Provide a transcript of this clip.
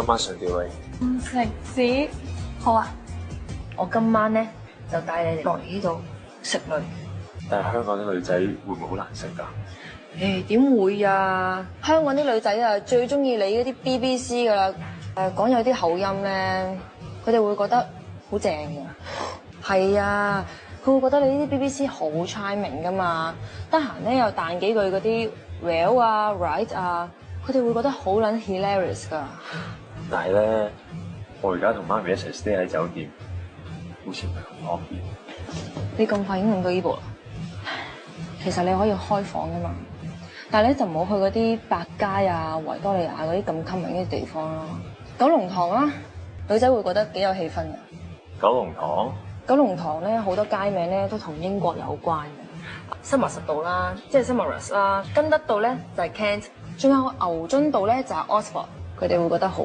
今晚上吊你，食屎！好啊，我今晚咧就帶你哋落嚟呢度食女。但係香港啲女仔會唔會好難食㗎？誒點會啊？香港啲女仔啊最中意你嗰啲 BBC 噶啦，講有啲口音咧，佢哋會覺得好正嘅。係啊，佢會覺得你呢啲 BBC 好 charming 噶嘛，得閒咧又彈幾句嗰啲 well 啊 right 啊，佢哋會覺得好撚 hilarious 噶。但係咧，我而家同媽咪一齊 stay 喺酒店，好似唔係咁方便。你咁快已經諗到呢步啦？其實你可以開房噶嘛，但係咧就唔好去嗰啲百佳啊、維多利亞嗰啲咁吸引嘅地方咯。九龍塘啦，女仔會覺得幾有氣氛嘅。九龍塘，九龍塘咧好多街名咧都同英國有關嘅，新密實道啦，即係 Somerset 啦，根德道咧就係 Kent，仲有牛津道咧就係 Oxford，佢哋會覺得好